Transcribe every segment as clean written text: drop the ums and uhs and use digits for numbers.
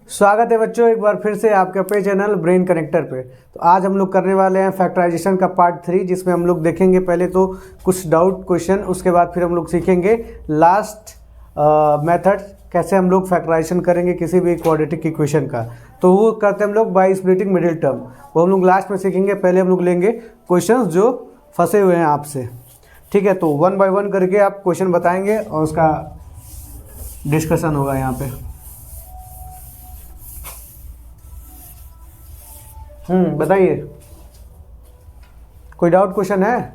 स्वागत है बच्चों एक बार फिर से आपके अपने चैनल ब्रेन कनेक्टर पे। तो आज हम लोग करने वाले हैं फैक्टराइजेशन का पार्ट 3, जिसमें हम लोग देखेंगे पहले तो कुछ डाउट क्वेश्चन, उसके बाद फिर हम लोग सीखेंगे लास्ट मेथड कैसे हम लोग फैक्टराइजेशन करेंगे किसी भी क्वाड्रेटिक इक्वेशन का। तो वो करते हैं हम लोग बाय स्प्लिटिंग मिडिल टर्म, वो हम लोग लास्ट में सीखेंगे। पहले हम लोग लेंगे क्वेश्चन जो फंसे हुए हैं आपसे, ठीक है। तो 1 बाय 1 करके आप क्वेश्चन बताएंगे और उसका डिस्कशन होगा यहाँ पे। बताइए, कोई डाउट क्वेश्चन है?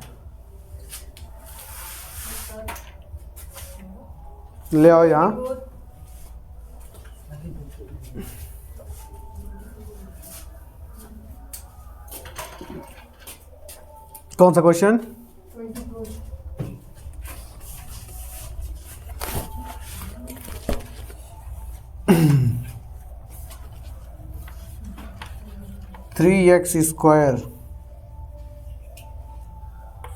ले आओ यहाँ। कौन सा question? Three x square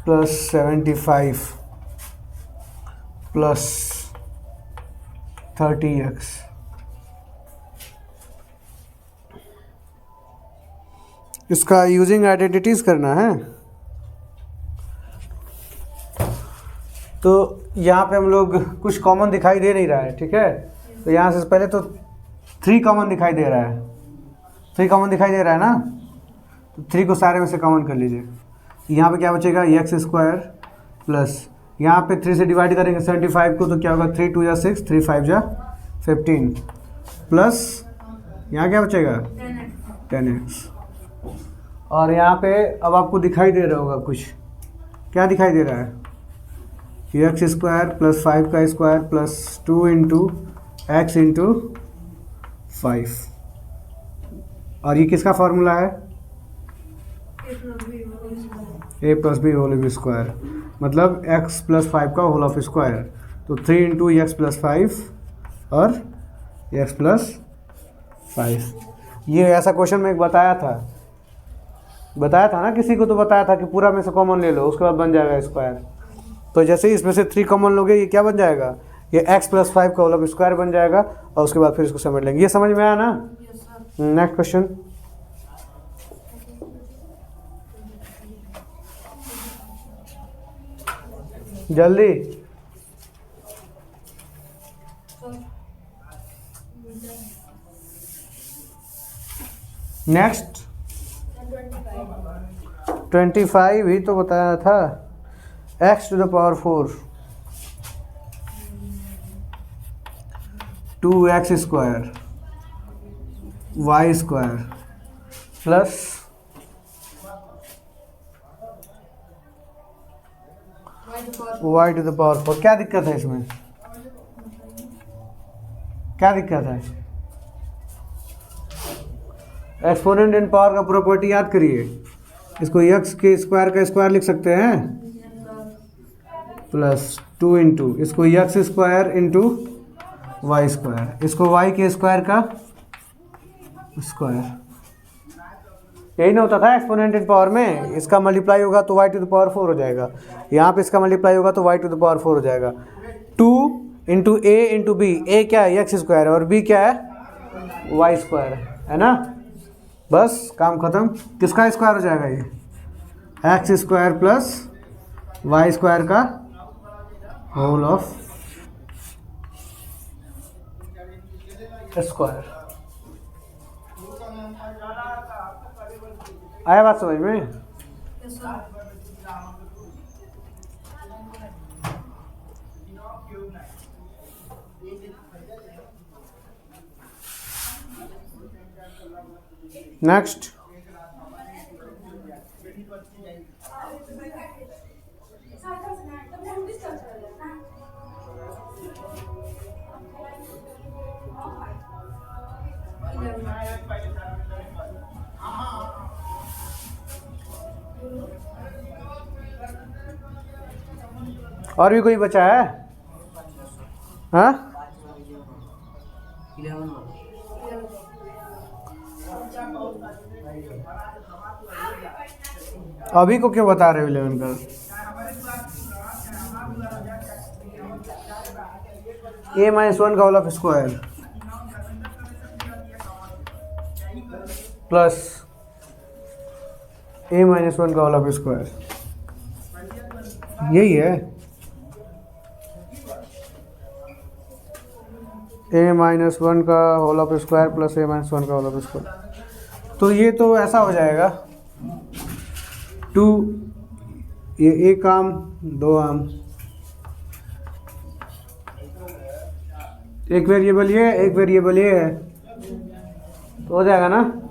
plus 75 plus 30x इसका यूजिंग आइडेंटिटीज करना है। तो यहाँ पे हम लोग कुछ कॉमन दिखाई दे नहीं रहा है, ठीक है। तो यहाँ से पहले तो 3 कॉमन दिखाई दे रहा है, 3 कॉमन दिखाई दे रहा है ना। तो 3 को सारे में से कॉमन कर लीजिए। यहाँ पे क्या बचेगा, एक्स स्क्वायर प्लस यहाँ पे 3 से डिवाइड करेंगे 75 को, तो क्या होगा 3 2 या 6, 3 5 जा 15 प्लस यहाँ क्या बचेगा 10x। और यहाँ पे अब आपको दिखाई दे रहा होगा कुछ, क्या दिखाई दे रहा है, एक्स स्क्वायर प्लस 5 का square plus 2 into x into 5। और ये किसका फॉर्मूला है, a plus b whole square, मतलब x प्लस 5 का होल ऑफ स्क्वायर। तो 3 इंटू एक्स प्लस 5 और x प्लस 5। ये ऐसा क्वेश्चन में एक बताया था ना किसी को, तो बताया था कि पूरा में से कॉमन ले लो, उसके बाद बन जाएगा स्क्वायर। तो जैसे ही इसमें से 3 कॉमन लोगे, ये क्या बन जाएगा, ये x प्लस 5 का होल ऑफ स्क्वायर बन जाएगा, और उसके बाद फिर इसको समेट लेंगे। ये समझ में आया ना? Next question. जल्दी। नेक्स्ट 25 ही तो बताया था, x to the power 4 2x square y square plus y to the power 4। क्या दिक्कत है इसमें, क्या दिक्कत है? एक्सपोनेंट इन पावर का प्रॉपर्टी याद करिए। इसको x के स्क्वायर का स्क्वायर लिख सकते हैं प्लस 2 इंटू इसको x square into y square, इसको y के स्क्वायर का स्क्वायर। यही ना होता था एक्सपोनेंट इन पावर में, इसका मल्टीप्लाई होगा तो y टू द पावर 4 हो जाएगा, यहाँ पे इसका मल्टीप्लाई होगा तो y टू द पावर 4 हो जाएगा। 2 इंटू ए इंटू बी, ए क्या है एक्स स्क्वायर और बी क्या है वाई स्क्वायर, है ना। बस काम खत्म। किसका स्क्वायर हो जाएगा, ये x square plus y square का होल ऑफ स्क्वायर। आया बात समझ में? नेक्स्ट और भी कोई बचा है? हाँ, अभी को क्यों बता रहे हो 11 का? a - 1 का whole of square plus a minus one का होल ऑफ स्क्वायर, यही है a माइनस वन का whole of square plus a minus one का होल ऑफ स्क्वायर। तो ये तो ऐसा हो जाएगा 2, ये एक आम 2 आम, एक वेरिएबल ये एक वेरिएबल ये है, तो हो जाएगा ना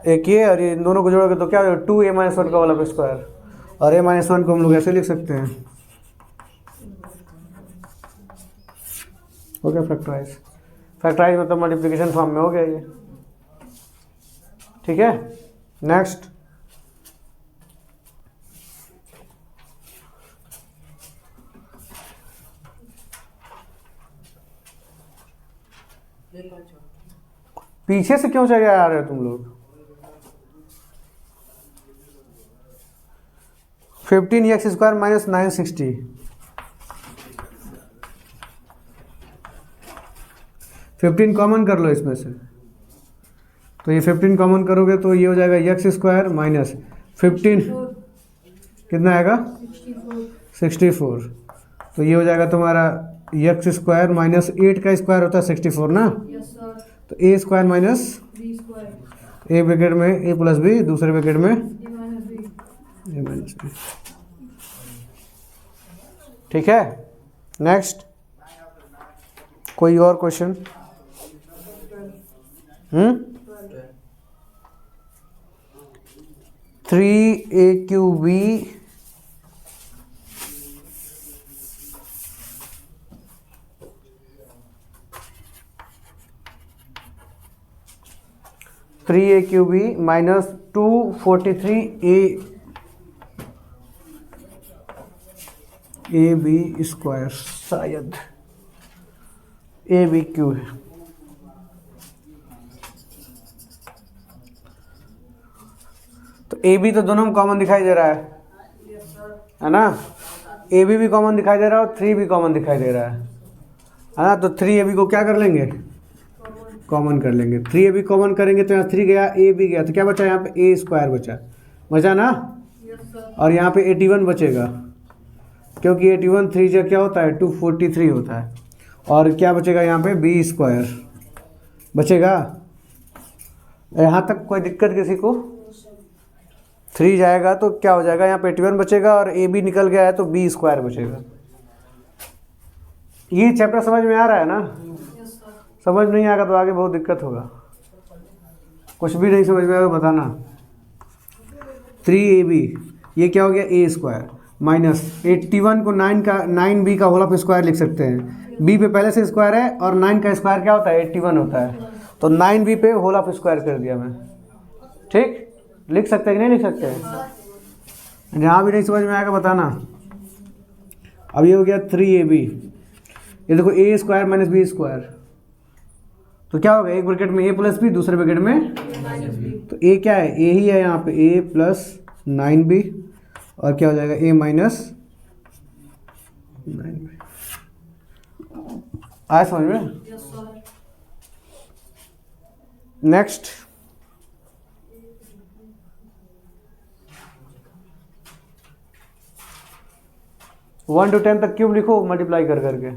एक ये और ये दोनों को जोड़ोगे तो क्या हो जाएगा 2a माइनस वन का होल ऑफ स्क्वायर, और a माइनस वन को हम लोग ऐसे लिख सकते हैं, हो गया फैक्टराइज। फैक्टराइज मतलब मल्टीप्लिकेशन फॉर्म में हो गया ये, ठीक है। नेक्स्ट पीछे से क्यों चले आ रहे हो तुम लोग? 15x square minus 960, fifteen common कर लो इसमें से, तो ये 15 कॉमन करोगे तो ये हो जाएगा x स्क्वायर माइनस 15 कितना आएगा 64, तो ये हो जाएगा तुम्हारा x स्क्वायर माइनस 8 का स्क्वायर होता है 64 ना, तो a square minus a bracket में a प्लस बी, दूसरे ब्रैकेट में a माइनस बी, ठीक है। नेक्स्ट कोई और question? 3aqb minus 243 a b square, शायद ए बी क्यू है, तो ए बी तो दोनों में कॉमन दिखाई दे रहा है ना, ए बी भी कॉमन दिखाई दे रहा है और 3 भी कॉमन दिखाई दे रहा है ना, तो 3ab को क्या कर लेंगे कॉमन कर लेंगे, 3ab कॉमन करेंगे तो यहाँ 3 गया a भी गया, तो क्या बचा यहाँ पे a स्क्वायर बचा ना, और यहाँ पे 81 बचेगा, क्योंकि 81 3 जा क्या होता है 243 होता है, और क्या बचेगा यहाँ पे b स्क्वायर बचेगा। यहाँ तक कोई दिक्कत किसी को? 3 जाएगा तो क्या हो जाएगा यहाँ पे 81 बचेगा, और a भी निकल गया है तो b स्क्वायर बचेगा। ये चैप्टर समझ में आ रहा है ना? समझ नहीं आएगा तो आगे बहुत दिक्कत होगा, कुछ भी नहीं समझ में आएगा बताना। 3ab ये क्या हो गया a स्क्वायर माइनस 81 को 9b का होल ऑफ स्क्वायर लिख सकते हैं, b पे पहले से स्क्वायर है और 9 का स्क्वायर क्या होता है 81 होता है, तो 9b पे होल ऑफ स्क्वायर कर दिया मैं, ठीक। लिख सकते हैं कि नहीं लिख सकते हैं? जहाँ भी नहीं समझ में आएगा बताना। अब ये हो गया 3ab, ये देखो a square minus b square, तो क्या होगा एक ब्रैकेट में a प्लस बी, दूसरे ब्रैकेट में तो a क्या है a ही है यहाँ पे a प्लस 9b, और क्या हो जाएगा a माइनस 9b। आया समझ में? नेक्स्ट वन टू 10 तक क्यूब लिखो मल्टीप्लाई कर करके।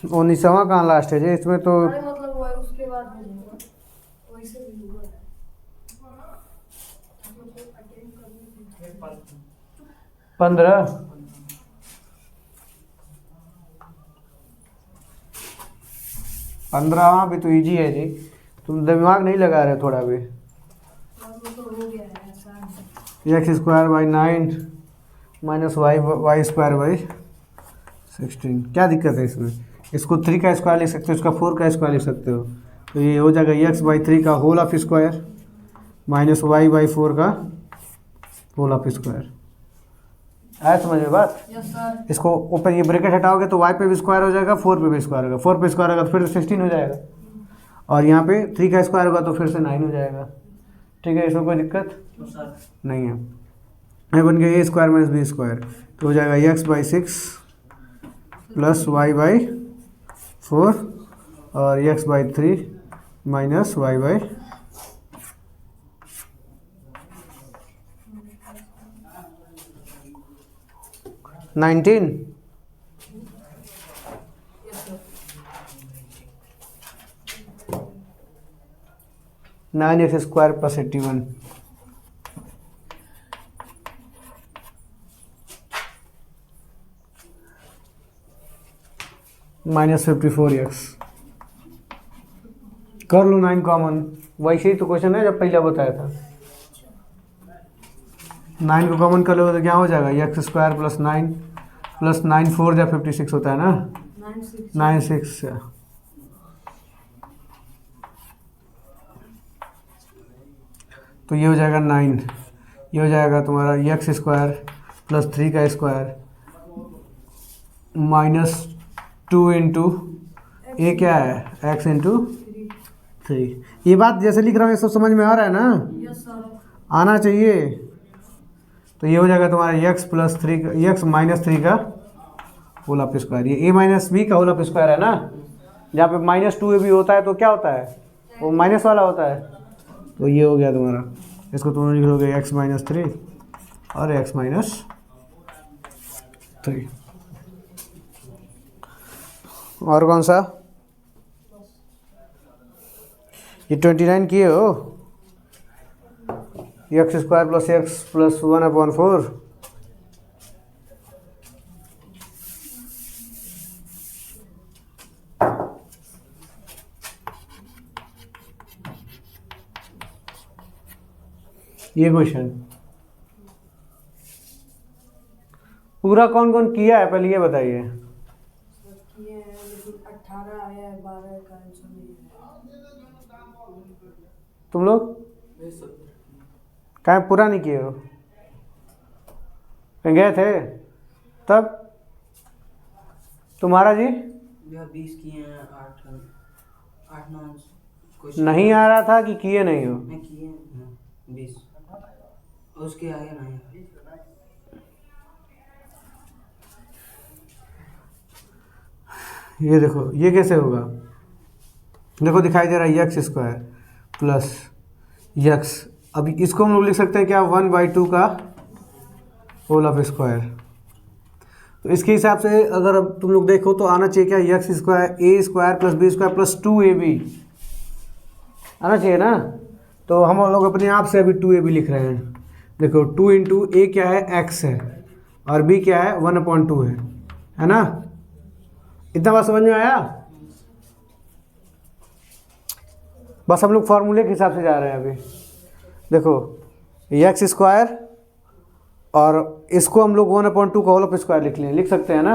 उन्नीसवा कहाँ लास्ट है जी इसमें तो, मतलब वो उसके बाद हो जाएगा वैसे भी हुआ है। 15 15वां भी तो इजी है जी, तुम दिमाग नहीं लगा रहे थोड़ा भी। X square by 9 minus y square by 16, क्या दिक्कत है इसमें? इसको 3 का स्क्वायर लिख सकते हो, इसका 4 का स्क्वायर लिख सकते हो, तो ये हो जाएगा एक्स बाई 3 का whole of square minus y by 4 का होल ऑफ स्क्वायर। आया समझ में बात? इसको ऊपर ये ब्रैकेट हटाओगे तो y पे भी स्क्वायर हो जाएगा, 4 पे भी स्क्वायर होगा, 4 पे स्क्वायर होगा तो फिर से 16 हो जाएगा, और यहाँ पे 3 का स्क्वायर होगा तो फिर से 9 हो जाएगा, ठीक है, इसमें कोई दिक्कत तो सर नहीं है। ये बन गया a square minus b square, तो हो जाएगा x by 6 plus y by 4 और x by 3 minus y by 19। Nine x square plus 81 minus 54x। कर लो 9 कॉमन, वैसे ही तो क्वेश्चन है जब पहले बताया था। 9 को कॉमन कर लो तो क्या हो जाएगा, एक्स स्क्वायर प्लस 9 प्लस 9 4 या 56 होता है ना, 9 6 से। तो ये हो जाएगा 9, ये हो जाएगा तुम्हारा एक्स स्क्वायर प्लस 3 का स्क्वायर माइनस 2 इंटू ए क्या है एक्स इंटू 3। ये बात जैसे लिख रहा हूँ ये सब समझ में आ रहा है ना, यस सर। आना चाहिए। तो ये हो जाएगा तुम्हारा एक्स प्लस 3 का एक्स माइनस 3 का होल ऑफ स्क्वायर, ये ए माइनस बी का होल ऑफ स्क्वायर है ना, जहाँ पे माइनस 2 भी होता है तो क्या होता है, वो माइनस वाला होता है। तो ये हो गया तुम्हारा, इसको तुम लिख लोगे एक्स माइनस 3 और एक्स माइनस 3। और कौन सा, ये 29 किए हो, x square plus x plus 1/4 ये क्वेश्चन पूरा कौन कौन किया है पहले ये बताइए। किए हैं लेकिन 18 आया है, 12 का आंसर नहीं है। तुम लोग कहीं पूरा नहीं किए हो, कहीं गए थे तब, तुम्हारा जी 20 किए हैं, 8 9 क्वेश्चन नहीं आ रहा था कि किए नहीं हो, मैं किए हैं 20, उसके आगे नहीं। ये देखो ये कैसे होगा, देखो दिखाई दे रहा है एक्स स्क्वायर प्लस एक्स, अब इसको हम लोग लिख सकते हैं क्या 1/2 का होल ऑफ स्क्वायर। तो इसके हिसाब से अगर अब तुम लोग देखो तो आना चाहिए क्या, X square A square plus B square plus 2ab आना चाहिए ना। तो हम लोग अपने आप से अभी 2ab लिख रहे हैं। देखो 2 इंटू ए क्या है एक्स है और बी क्या है 1/2 है ना। इतना बात समझ में आया, बस हम लोग फॉर्मूले के हिसाब से जा रहे हैं अभी। देखो एक्स स्क्वायर और इसको हम लोग 1/2 का होल ऑफ स्क्वायर लिख सकते हैं ना।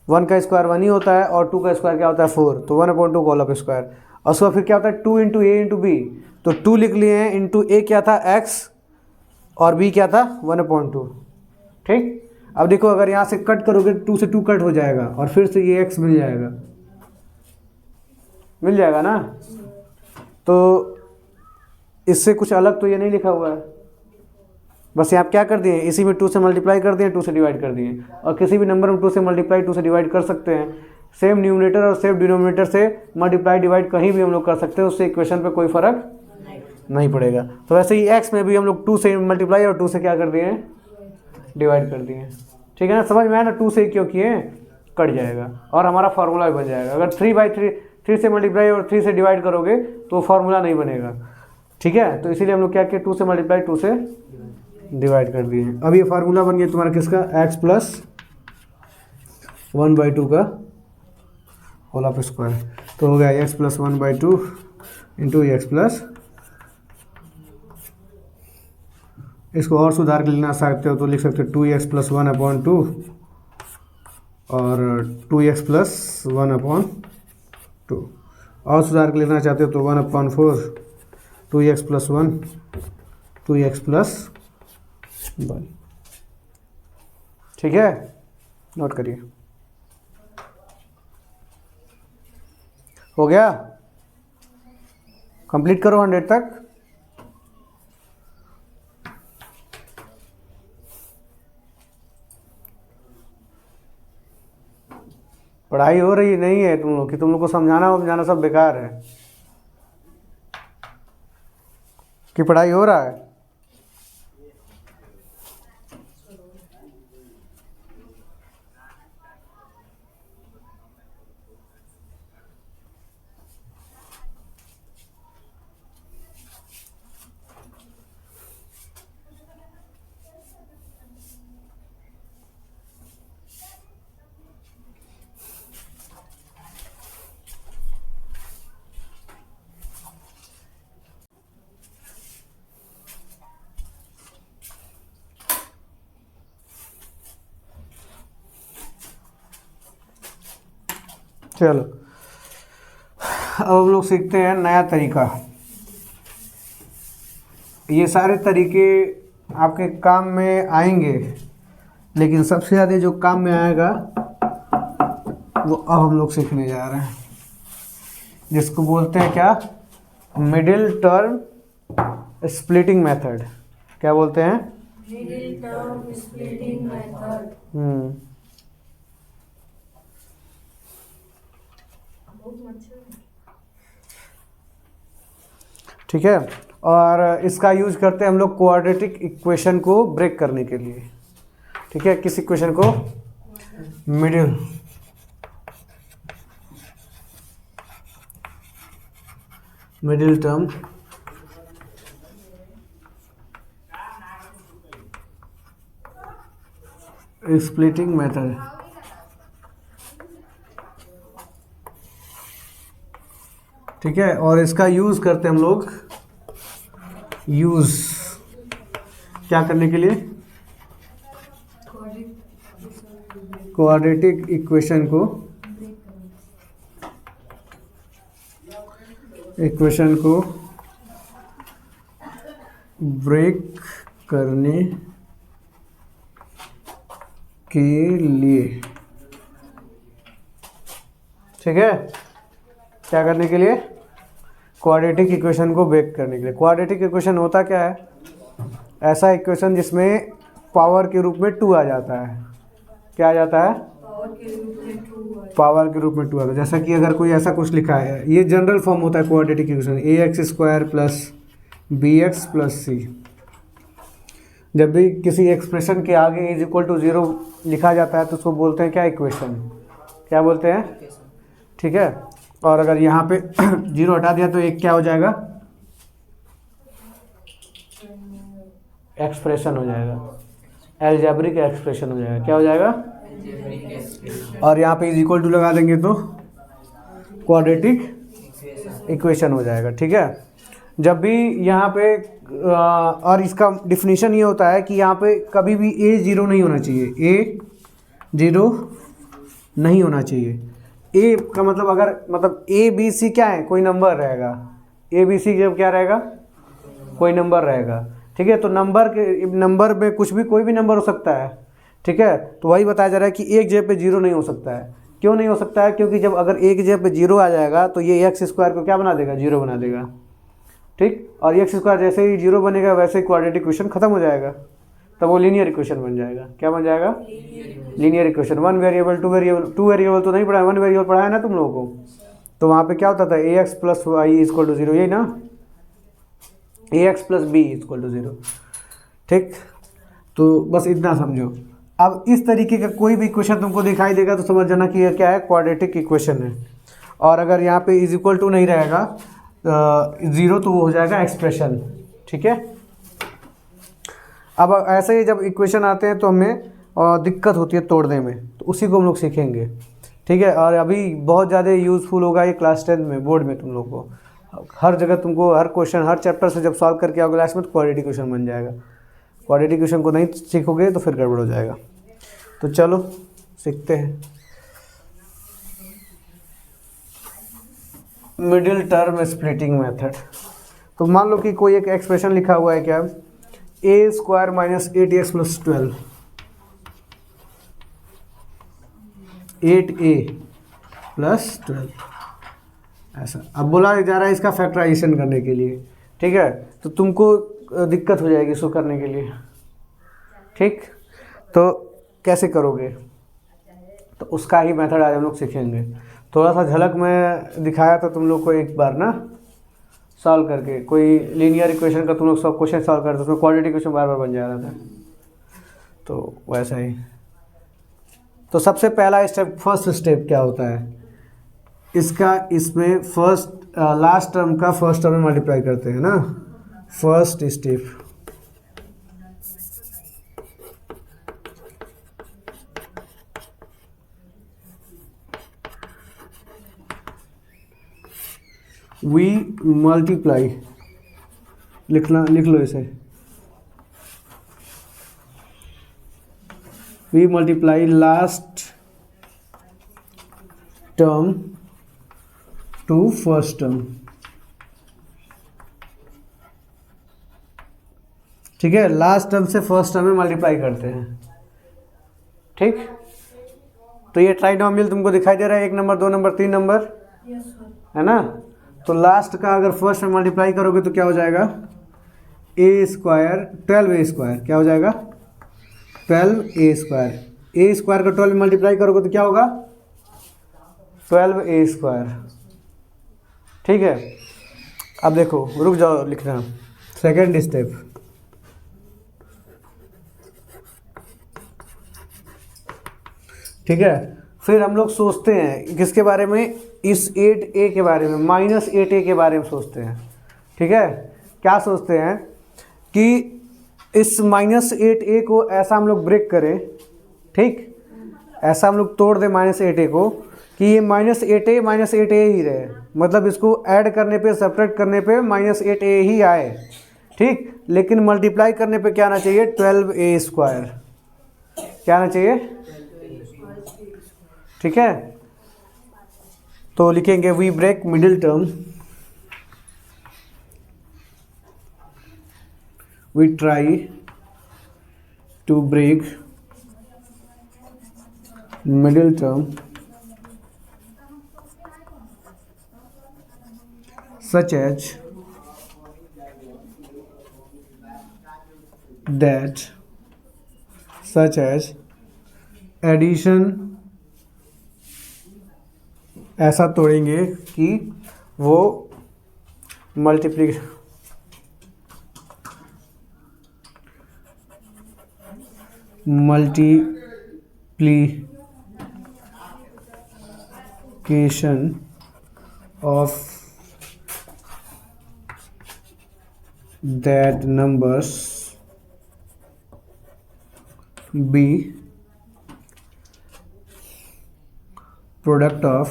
1 का स्क्वायर 1 ही होता है और 2 का स्क्वायर क्या होता है 4, तो 1/2 का होल ऑफ स्क्वायर। और उसका फिर क्या होता है 2 इंटू ए इंटू बी, तो 2 लिख लिए हैं, इंटू ए क्या था एक्स और बी क्या था 1/2। ठीक, अब देखो अगर यहाँ से कट करोगे 2 से 2 कट हो जाएगा और फिर से ये x मिल जाएगा ना। तो इससे कुछ अलग तो ये नहीं लिखा हुआ है, बस यहाँ क्या कर दिए, इसी में 2 से मल्टीप्लाई कर दिए, 2 से डिवाइड कर दिए। और किसी भी नंबर में 2 से मल्टीप्लाई 2 से डिवाइड कर सकते हैं, सेम न्यूमरेटर और सेम डिनोमिनेटर से मल्टीप्लाई डिवाइड कहीं भी हम लोग कर सकते हैं, उससे इक्वेशन पे कोई फर्क नहीं पड़ेगा। तो वैसे ही x में भी हम लोग 2 से मल्टीप्लाई और 2 से क्या कर दिए डिवाइड कर दिए। ठीक है ना, समझ में आया ना, 2 से क्यों किए कट जाएगा और हमारा फार्मूला भी बन जाएगा। अगर 3/3 से मल्टीप्लाई और 3 से डिवाइड करोगे तो फार्मूला नहीं बनेगा। ठीक है, तो इसीलिए हम लोग क्या किए 2 से मल्टीप्लाई 2 से डिवाइड कर दिए। अब ये फार्मूला बन गया तुम्हारा किसका, x प्लस 1/2 का होल ऑफ स्क्वायर। तो हो गया x plus 1/2 into x plus, इसको और सुधार के लेना चाहते हो तो लिख सकते हो 2x प्लस 1/2 और 2x प्लस 1/2। और सुधार के लेना चाहते हो तो 1/4 2x प्लस 1 2x प्लस 1। ठीक है, नोट करिए। हो गया, कंप्लीट करो 100 तक। पढ़ाई हो रही नहीं है तुम लोग की? तुम लोग को समझाना सब बेकार है कि पढ़ाई हो रहा है? चलो अब हम लोग सीखते हैं नया तरीका। ये सारे तरीके आपके काम में आएंगे, लेकिन सबसे ज़्यादा जो काम में आएगा वो अब हम लोग सीखने जा रहे हैं, जिसको बोलते हैं क्या? Middle term splitting method. क्या बोलते हैं? Middle term splitting method. ठीक है, और इसका यूज करते हैं हम लोग क्वाड्रेटिक इक्वेशन को ब्रेक करने के लिए। ठीक है, किस इक्वेशन को? Middle term splitting method. ठीक है, और इसका यूज करते हैं हम लोग, यूज क्या करने के लिए? क्वाड्रेटिक इक्वेशन को ब्रेक करने के लिए। ठीक है, क्या करने के लिए? क्वाड्रेटिक इक्वेशन को ब्रेक करने के लिए। क्वाड्रेटिक इक्वेशन होता क्या है? ऐसा इक्वेशन जिसमें पावर के रूप में 2 आ जाता है। क्या आ जाता है? पावर के रूप में 2 आता है। जैसा कि अगर कोई ऐसा कुछ लिखा है, ये जनरल फॉर्म होता है quadratic equation, ax² plus bx plus c। जब भी किसी एक्सप्रेशन के आगे =0 लिखा जाता है तो उसको बोलते हैं क्या? इक्वेशन। क्या बोलते हैं? ठीक है, और अगर यहाँ पे 0 हटा दिया तो एक क्या हो जाएगा? एक्सप्रेशन हो जाएगा, अलजेब्रिक एक्सप्रेशन हो जाएगा। क्या हो जाएगा? और यहाँ पे =2 लगा देंगे तो क्वाड्रेटिक इक्वेशन हो जाएगा। ठीक है, जब भी यहाँ पे और इसका डिफिनीशन ये होता है कि यहाँ पे कभी भी a 0 नहीं होना चाहिए, a 0 नहीं होना चाहिए। a का मतलब अगर a b c क्या है? कोई नंबर रहेगा। a b c जब क्या रहेगा? कोई नंबर रहेगा। ठीक है, तो नंबर में कुछ भी, कोई भी नंबर हो सकता है। ठीक है, तो वही बताया जा रहा है कि एक जगह पे 0 नहीं हो सकता है। क्यों नहीं हो सकता है? क्योंकि जब अगर एक जगह पे 0 आ जाएगा तो ये x² को क्या बना देगा? 0 बना देगा। ठीक, और x² जैसे ही 0 बनेगा वैसे ही क्वाड्रेटिक इक्वेशन खत्म हो जाएगा, तब वो लीनियर इक्वेशन बन जाएगा। क्या बन जाएगा? Linear equation. 1 variable 2 variable, 2 variable तो नहीं पढ़ा, 1 वेरिएबल पढ़ा है ना तुम लोगों को। तो वहाँ पे क्या होता था? ax प्लस y = 0, यही ना? ax plus b = 0। ठीक, तो बस इतना समझो। अब इस तरीके का कोई भी इक्वेशन तुमको दिखाई देगा तो समझ जाना कि यह क्या है? क्वाड्रेटिक इक्वेशन है। और अगर यहाँ पे =2 नहीं रहेगा 0 तो वो हो जाएगा एक्सप्रेशन। ठीक है, अब ऐसे ही जब इक्वेशन आते हैं तो हमें दिक्कत होती है तोड़ने में, तो उसी को हम लोग सीखेंगे। ठीक है, और अभी बहुत ज़्यादा यूज़फुल होगा ये क्लास 10 में, बोर्ड में तुम लोग को हर जगह तुमको हर क्वेश्चन, हर चैप्टर से जब सॉल्व करके आओगे लास्ट में तो क्वाड्रेटिक इक्वेशन बन जाएगा। क्वाड्रेटिक इक्वेशन को नहीं सीखोगे तो फिर गड़बड़ हो जाएगा। तो चलो सीखते हैं मिडिल टर्म स्प्लिटिंग मेथड। तो मान लो कि कोई एक एक्सप्रेशन लिखा हुआ है, क्या? a² - 8x + 12, 8a + 12 ऐसा। अब बोला जा रहा है इसका फैक्टराइजेशन करने के लिए। ठीक है, तो तुमको दिक्कत हो जाएगी इसको करने के लिए। ठीक, तो कैसे करोगे? तो उसका ही मेथड आज हम लोग सीखेंगे। थोड़ा सा झलक में दिखाया था तुम लोग को एक बार ना, सॉल्व करके कोई लीनियर इक्वेशन का तुम लोग सब क्वेश्चन सॉल्व करते, उसमें क्वाड्रेटिक इक्वेशन बार बार बन जा रहा था, तो वैसा ही। तो सबसे पहला स्टेप, फर्स्ट स्टेप क्या होता है इसका, इसमें फर्स्ट लास्ट टर्म का फर्स्ट टर्म में मल्टीप्लाई करते हैं ना, फर्स्ट स्टेप। वी मल्टीप्लाई, लिख लो इसे, we multiply last term to first term. ठीक है, लास्ट टर्म से फर्स्ट टर्म में मल्टीप्लाई करते हैं। ठीक, तो ये ट्राइनोमियल तुमको दिखाई दे रहा है, 1 number 2 number 3 number, yes sir. है ना। तो लास्ट का अगर फर्स्ट में मल्टीप्लाई करोगे तो क्या हो जाएगा, ए स्क्वायर 12a स्क्वायर, क्या हो जाएगा 12a स्क्वायर। ए स्क्वायर का 12 में मल्टीप्लाई करोगे तो क्या होगा 12a स्क्वायर। ठीक है, अब देखो, रुक जाओ लिखना, सेकेंड स्टेप, ठीक है। फिर हम लोग सोचते हैं किसके बारे में, इस 8a के बारे में, -8a के बारे में सोचते हैं। ठीक है, क्या सोचते हैं कि इस -8a को ऐसा हम लोग ब्रेक करें, ठीक, ऐसा हम लोग तोड़ दें -8a को कि ये -8a ही रहे, मतलब इसको ऐड करने पे, सब्ट्रैक्ट करने पे -8a ही आए। ठीक, लेकिन मल्टीप्लाई करने पे क्या आना चाहिए 12a स्क्वायर, क्या आना चाहिए। ठीक है, तो लिखेंगे we break middle term, we try to break middle term such as that, such as addition, ऐसा तोड़ेंगे कि वो multiplication of that numbers be product of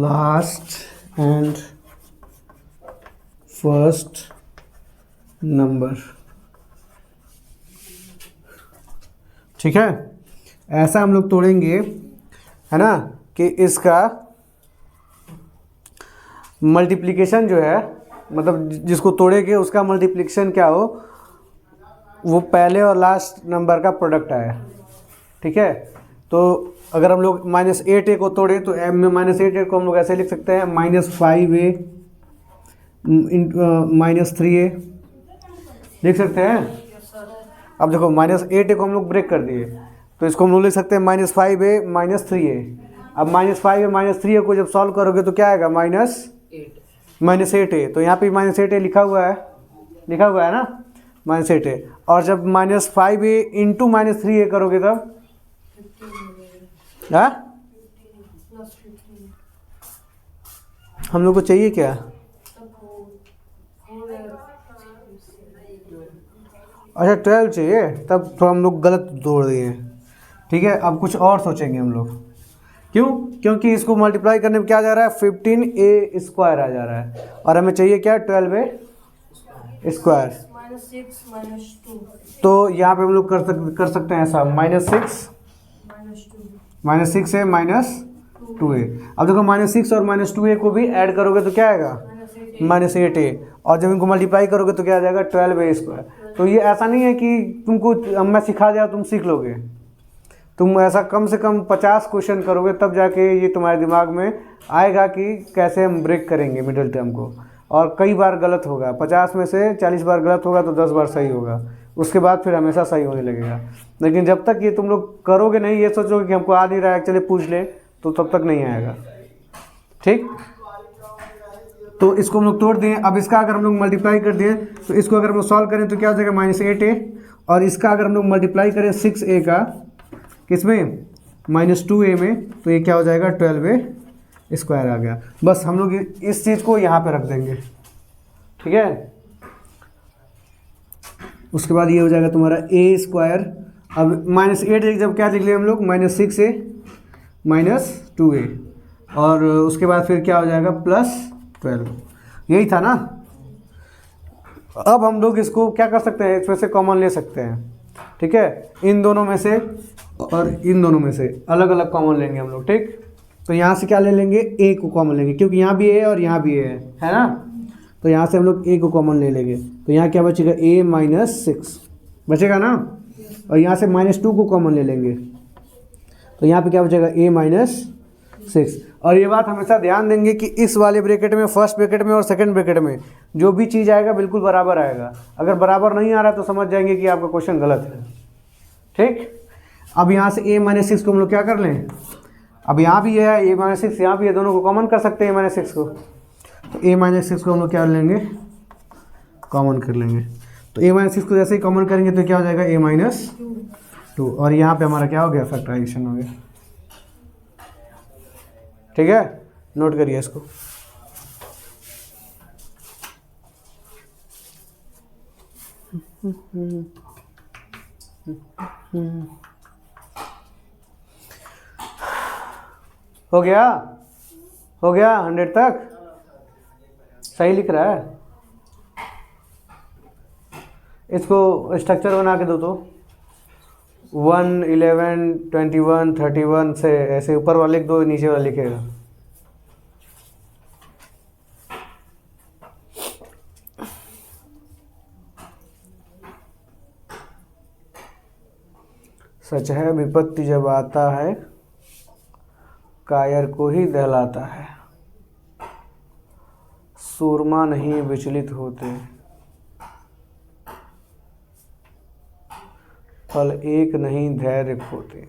last and first number। ठीक है, ऐसा हम लोग तोड़ेंगे, है ना, कि इसका मल्टीप्लिकेशन जो है, मतलब जिसको तोड़ेंगे उसका मल्टीप्लिकेशन क्या हो, वो पहले और लास्ट नंबर का प्रोडक्ट आए। ठीक है, तो अगर हम लोग -8a को तोड़े तो -8a को हम लोग ऐसे लिख सकते हैं -5a -3a लिख सकते हैं। अब देखो -8a को हम लोग ब्रेक कर दिए, तो इसको हम लोग लिख सकते हैं -5a -3a। अब -5a -3a को जब सॉल्व करोगे तो क्या आएगा -8a, तो यहाँ पे -8a लिखा हुआ है ना, -8a। और जब -5a इंटू -3a करोगे तब हम लोग को चाहिए क्या, अच्छा 12 चाहिए, तब तो हम लोग गलत तोड़ दिए। ठीक है, अब कुछ और सोचेंगे हम लोग, क्यों, क्योंकि इसको मल्टीप्लाई करने में क्या आ जा रहा है 15a स्क्वायर आ जा रहा है, और हमें चाहिए क्या 12a स्क्वायर। -6 -2, तो यहाँ पे हम लोग कर सकते हैं ऐसा -6 -6 है -2a। अब देखो -6 और -2a को भी ऐड करोगे तो क्या आएगा -8a, और जब इनको मल्टीप्लाई करोगे तो क्या आ जाएगा 12a स्क्वायर। तो ये ऐसा नहीं है कि तुमको मैं सिखा दिया तुम सीख लोगे, तुम ऐसा कम से कम 50 क्वेश्चन करोगे तब जाके ये तुम्हारे दिमाग में आएगा कि कैसे हम ब्रेक करेंगे मिडिल टर्म को। और कई बार गलत होगा, 50 में से 40 बार गलत होगा तो 10 बार सही होगा, उसके बाद फिर हमेशा सही होने लगेगा। लेकिन जब तक ये तुम लोग करोगे नहीं, ये सोचोगे कि हमको आ नहीं रहा है चलिए पूछ ले, तो तब तक नहीं आएगा। ठीक, तो इसको हम लोग तोड़ दिए। अब इसका अगर हम लोग मल्टीप्लाई कर दिए तो इसको अगर हम लोग सॉल्व करें तो क्या हो जाएगा -8a, और इसका अगर हम लोग मल्टीप्लाई करें 6a का किसमें -2a में, तो ये क्या हो जाएगा 12a स्क्वायर आ गया। बस हम लोग इस चीज़ को यहाँ पे रख देंगे, ठीक है। उसके बाद ये हो जाएगा तुम्हारा a स्क्वायर। अब -8 जब क्या लिख लिया हम लोग -6a -2a, और उसके बाद फिर क्या हो जाएगा +12, यही था ना। अब हम लोग इसको क्या कर सकते हैं, इसमें से कॉमन ले सकते हैं, ठीक है। इन दोनों में से और इन दोनों में से अलग अलग कॉमन लेंगे हम लोग, ठीक। तो यहाँ से क्या ले लेंगे, a को कॉमन लेंगे, क्योंकि यहाँ भी a है और यहाँ भी a है ना। तो यहाँ से हम लोग a को कॉमन ले लेंगे, तो यहाँ क्या बचेगा a -6 बचेगा ना, और यहाँ से -2 को कॉमन ले लेंगे, तो यहाँ पे क्या बचेगा a -6। और ये बात हमेशा ध्यान देंगे कि इस वाले ब्रैकेट में, फर्स्ट ब्रैकेट में और सेकंड ब्रैकेट में जो भी चीज़ आएगा बिल्कुल बराबर आएगा। अगर बराबर नहीं आ रहा तो समझ जाएंगे कि आपका क्वेश्चन गलत है, ठीक। अब यहाँ से a -6 को हम लोग क्या कर लें, अब यहाँ भी है a -6, यहाँ भी है, दोनों को कॉमन कर सकते हैं a -6 को। तो a -6 को हम लोग क्या कर लेंगे, कॉमन कर लेंगे। तो a -6 को जैसे ही कॉमन करेंगे तो क्या हो जाएगा a -2, और यहाँ पे हमारा क्या हो गया, फैक्टराइजेशन हो गया, ठीक है। नोट करिए इसको। हो गया, हो गया 100 तक, सही लिख रहा है। इसको स्ट्रक्चर बना के दो तो 1, 11, 21, 31 से ऐसे ऊपर वाले लिख दो, नीचे वाला लिखेगा। सच है विपत्ति जब आता है कायर को ही दहलाता है, सूरमा नहीं विचलित होते, फल एक नहीं धैर्य खोते।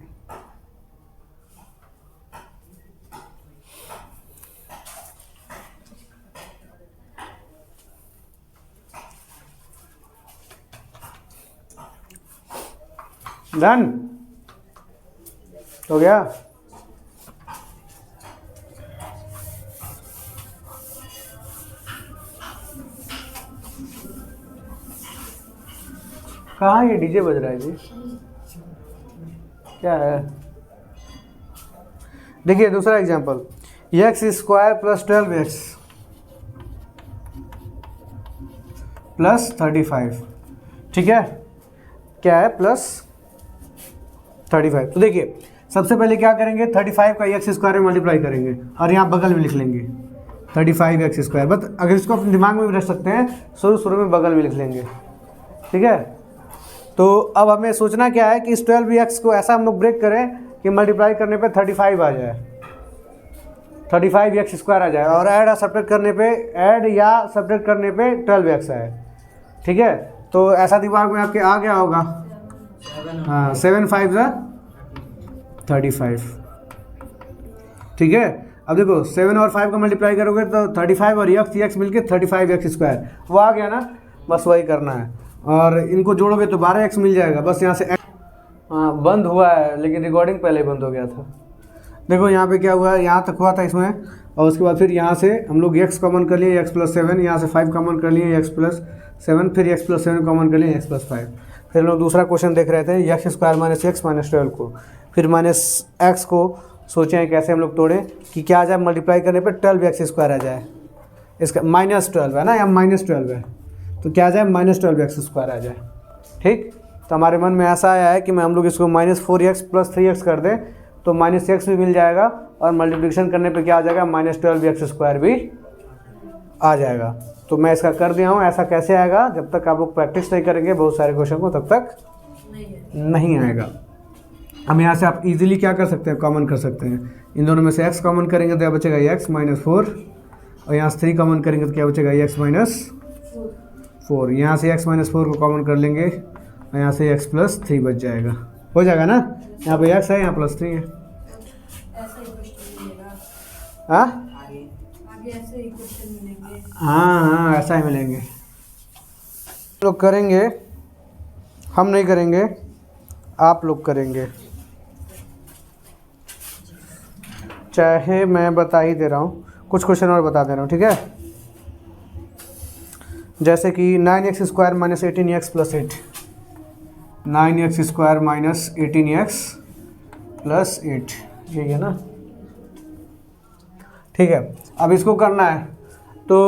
डन हो गया। कहाँ ये डीजे बज रहा है जी, क्या है। देखिए दूसरा एग्जांपल, x² + 12x + 35, ठीक है, क्या है +35। तो देखिए सबसे पहले क्या करेंगे, 35 का x² में मल्टीप्लाई करेंगे और यहाँ बगल में लिख लेंगे 35x²। बस अगर इसको अपने दिमाग में भी रख सकते हैं, शुरू में बगल में लिख लेंगे, ठीक है। तो अब हमें सोचना क्या है कि इस 12x को ऐसा हम लोग ब्रेक करें कि मल्टीप्लाई करने पे 35 आ जाए, 35x² आ जाए, और ऐड या सब्ट्रैक्ट करने पे 12x आए, ठीक है। तो ऐसा दिमाग में आपके आ गया होगा, हाँ 7 5 35, ठीक है। अब देखो 7 और 5 का मल्टीप्लाई करोगे तो 35 और x मिलके 35x² वो आ गया ना, बस वही करना है। और इनको जोड़ोगे तो 12x मिल जाएगा, बस यहाँ से हाँ बंद हुआ है, लेकिन रिकॉर्डिंग पहले ही बंद हो गया था। देखो यहाँ पे क्या हुआ है, यहाँ तक हुआ था इसमें, और उसके बाद फिर यहाँ से हम लोग x कॉमन कर लिए, x + 7, यहाँ से 5 कॉमन कर लिए, x + 7, फिर x + 7 कॉमन कर लिए, x + 5। फिर हम लोग दूसरा क्वेश्चन देख रहे थे, x² - x - 12 को, फिर -x को सोचें कैसे हम लोग तोड़ें कि क्या आ जाए, मल्टीप्लाई करने पर 12x² आ जाए। इसका -12 है ना, यहाँ -12 है, तो क्या आ जाए -12x² आ जाए, ठीक। तो हमारे मन में ऐसा आया है कि हम लोग इसको -4x + 3x कर दें तो -x भी मिल जाएगा, और मल्टीप्लिकेशन करने पे क्या आ जाएगा, -12x² भी आ जाएगा। तो मैं इसका कर दिया हूँ। ऐसा कैसे आएगा, जब तक आप लोग प्रैक्टिस नहीं करेंगे बहुत सारे क्वेश्चन को, तब तक नहीं आएगा। हम यहाँ से आप इजीली क्या कर सकते हैं, कॉमन कर सकते हैं। इन दोनों में से x कॉमन करेंगे तो क्या बचेगा x - 4, और यहाँ से 3 कॉमन करेंगे तो क्या बचेगा x - 4। यहाँ से x - 4 को कॉमन कर लेंगे और यहाँ से x प्लस 3 बच जाएगा, हो जाएगा ना। यहाँ पे x है, यहाँ प्लस 3 है। ऐसा ही क्वेश्चन मिलेगा हाँ आगे आगे, ऐसे ही क्वेश्चन मिलेंगे। हाँ ऐसा ही मिलेंगे। लोग करेंगे, हम नहीं करेंगे, आप लोग करेंगे। चाहे मैं बता ही दे रहा हूँ, कुछ क्वेश्चन और बता दे रहा हूँ, ठीक है। जैसे कि 9x square minus 18x plus 8, 9x square minus 18x plus 8, यही है ना, ठीक है। अब इसको करना है तो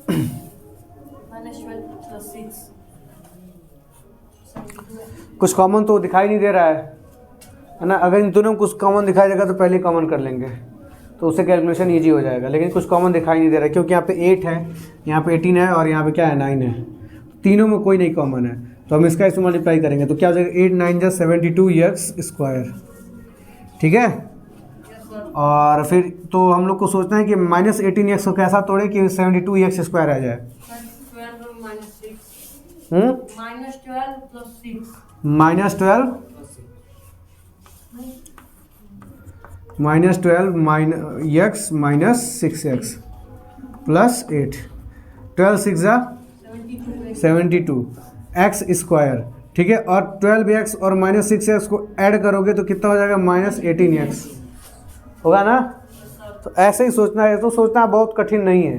-12 + 6 कुछ कॉमन तो दिखाई नहीं दे रहा है ना। अगर इन दोनों में कुछ कॉमन दिखाई देगा तो पहले कॉमन कर लेंगे, तो उससे कैलकुलेशन ईजी हो जाएगा। लेकिन कुछ कॉमन दिखाई नहीं दे रहा है, क्योंकि यहाँ पे 8 है, यहाँ पे 18 है, और यहाँ पे क्या है 9 है। तीनों में कोई नहीं कॉमन है, तो हम इसका इससे मल्टीप्लाई करेंगे तो क्या हो जाएगा, 8 9 = 72x स्क्वायर, ठीक है। और फिर तो हम लोग को सोचना है कि -18x को कैसा तोड़े कि 72x स्क्वायर आ जाए। -12 + 6 -12 -12 x minus 6x plus 8, 12 6 72 x square, ठीक है। और 12x और -6x को ऐड करोगे तो कितना हो जाएगा, -18x होगा ना। तो ऐसे ही सोचना है, तो सोचना बहुत कठिन नहीं है,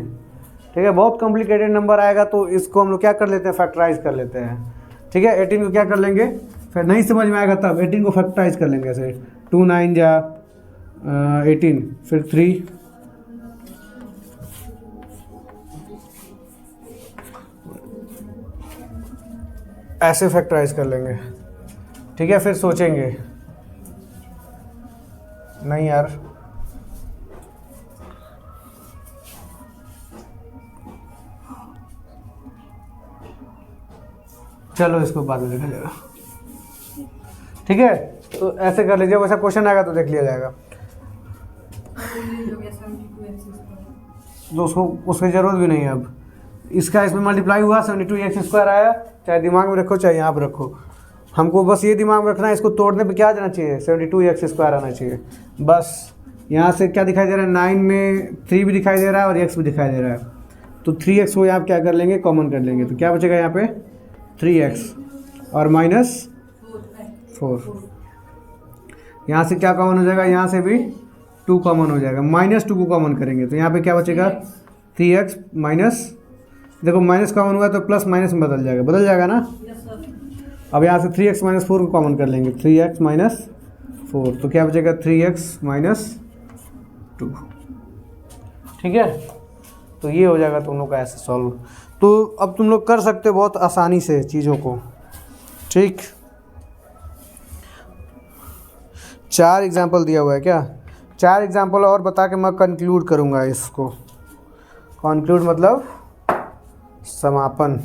ठीक है। बहुत कॉम्प्लिकेटेड नंबर आएगा तो इसको हम लोग क्या कर लेते हैं, फैक्टराइज कर लेते हैं, ठीक है। 18 को क्या कर लेंगे, फिर नहीं समझ में आएगा तब 18 को फैक्टराइज कर लेंगे ऐसे, 2 9 जा 18, फिर 3 ऐसे फैक्टराइज कर लेंगे, ठीक है। फिर सोचेंगे, नहीं यार चलो इसको बाद में देखा जाएगा, ठीक है। तो ऐसे कर लीजिए, वैसा क्वेश्चन आएगा तो देख लिया जाएगा। तो उसको उसकी ज़रूरत भी नहीं है। अब इसका इसमें मल्टीप्लाई हुआ, 72x स्क्वायर आया, चाहे दिमाग में रखो चाहे यहाँ पर रखो, हमको बस ये दिमाग में रखना है, इसको तोड़ने पे क्या आ जाना चाहिए, 72x स्क्वायर आना चाहिए बस। यहाँ से क्या दिखाई दे रहा है, 9 में 3 भी दिखाई दे रहा है और x भी दिखाई दे रहा है, तो 3x को यहाँ क्या कर लेंगे, कॉमन कर लेंगे, तो क्या बचेगा यहाँ पे 3x और -4। यहाँ से क्या कॉमन हो जाएगा, यहाँ से भी 2 कॉमन हो जाएगा, -2 को कॉमन करेंगे तो यहाँ पे क्या बचेगा, 3x माइनस, देखो माइनस कॉमन हुआ तो प्लस माइनस में बदल जाएगा ना। अब यहाँ से 3x - 4 को कॉमन कर लेंगे, 3x - 4, तो क्या बचेगा 3x - 2, ठीक है। तो ये हो जाएगा तुम लोग का ऐसे सॉल्व। तो अब तुम लोग कर सकते हो बहुत आसानी से चीज़ों को, ठीक। 4 एग्जाम्पल दिया हुआ है क्या, 4 एग्जाम्पल और बता के मैं कंक्लूड करूँगा इसको। कंक्लूड मतलब समापन,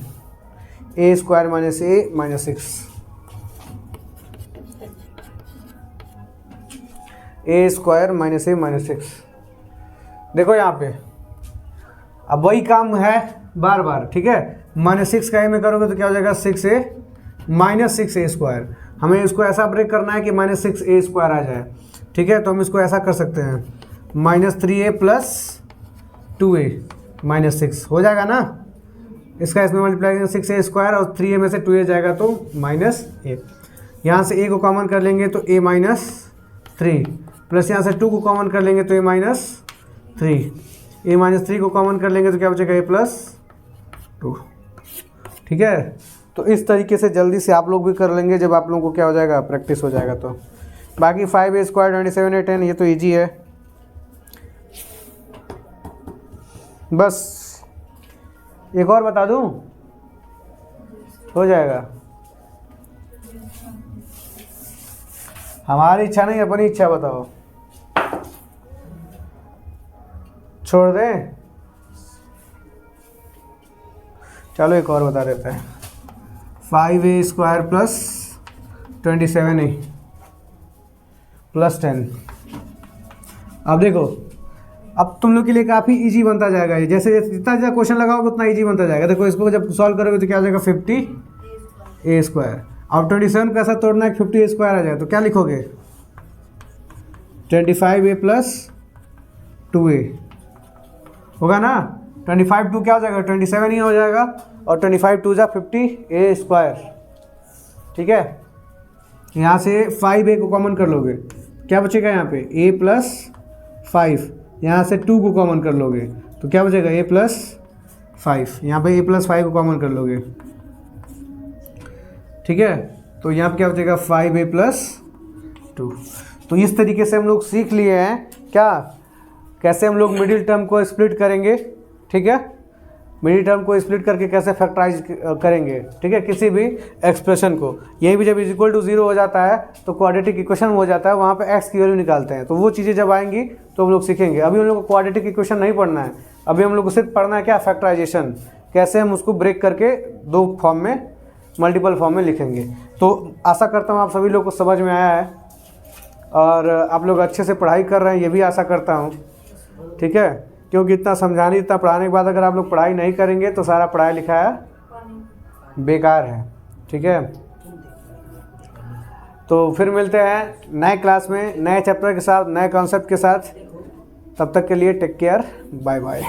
a² - a - 6, a² - a - 6। देखो यहाँ पे अब वही काम है बार बार, ठीक है। -6 का a में करोगे तो क्या हो जाएगा, 6a - 6a²। हमें इसको ऐसा ब्रेक करना है कि -6a² आ जाए, ठीक है। तो हम इसको ऐसा कर सकते हैं, -3a + 2a - 6 हो जाएगा ना। इसका इसमें मल्टीप्लाई 6a² और 3a में से 2a जाएगा तो -1। यहाँ से a को कॉमन कर लेंगे तो a - 3, प्लस यहाँ से 2 को कॉमन कर लेंगे तो a - 3, a - 3 को कॉमन कर लेंगे तो क्या बचेगा, a + 2, ठीक है। तो इस तरीके से जल्दी से आप लोग भी कर लेंगे जब आप लोगों को क्या हो जाएगा, प्रैक्टिस हो जाएगा। तो बाकी 5a² 27a 10 ये तो ईजी है, बस एक और बता दूं, हो जाएगा। हमारी इच्छा नहीं, अपनी इच्छा बताओ, छोड़ दें। चलो एक और बता देते हैं, 5a² + 27a + 10। अब देखो, अब तुम लोग के लिए काफ़ी इजी बनता जाएगा ये, जैसे जितना क्वेश्चन लगाओगे उतना इजी बनता जाएगा। देखो इसको जब सॉल्व करोगे तो क्या हो जाएगा, 50a²। अब 27 को ऐसा तोड़ना है 50 स्क्वायर आ जाए तो क्या लिखोगे 25a प्लस 2a होगा ना। 25 2 क्या हो जाएगा 27 ही हो जाएगा और 25 2 जा 50a स्क्वायर। ठीक है, यहाँ से 5a को कॉमन कर लोगे, क्या बचेगा यहाँ पे a प्लस 5, यहाँ से 2 को कॉमन कर लोगे तो क्या बचेगा a प्लस 5, यहाँ पे a प्लस 5 को कॉमन कर लोगे। ठीक है, तो यहाँ पे क्या बचेगा 5a प्लस 2। तो इस तरीके से हम लोग सीख लिए हैं क्या, कैसे हम लोग मिडिल टर्म को स्प्लिट करेंगे। ठीक है, मिडिल टर्म को स्प्लिट करके कैसे फैक्टराइज करेंगे। ठीक है, किसी भी एक्सप्रेशन को, यही भी जब इज इक्वल टू 0 हो जाता है तो क्वाड्रेटिक इक्वेशन हो जाता है, वहाँ पे एक्स की वैल्यू निकालते हैं। तो वो चीज़ें जब आएंगी तो हम लोग सीखेंगे। अभी हम लोग को क्वाड्रेटिक इक्वेशन नहीं पढ़ना है, अभी हम लोग को सिर्फ पढ़ना है क्या फैक्टराइजेशन, कैसे हम उसको ब्रेक करके दो फॉर्म में, मल्टीपल फॉर्म में लिखेंगे। तो आशा करता हूँ आप सभी लोग को समझ में आया है और आप लोग अच्छे से पढ़ाई कर रहे हैं, ये भी आशा करता हूँ। ठीक है, क्योंकि इतना समझाने इतना पढ़ाने के बाद अगर आप लोग पढ़ाई नहीं करेंगे तो सारा पढ़ाई लिखाया बेकार है। ठीक है, तो फिर मिलते हैं नए क्लास में नए चैप्टर के साथ, नए कॉन्सेप्ट के साथ। तब तक के लिए टेक केयर, बाय बाय।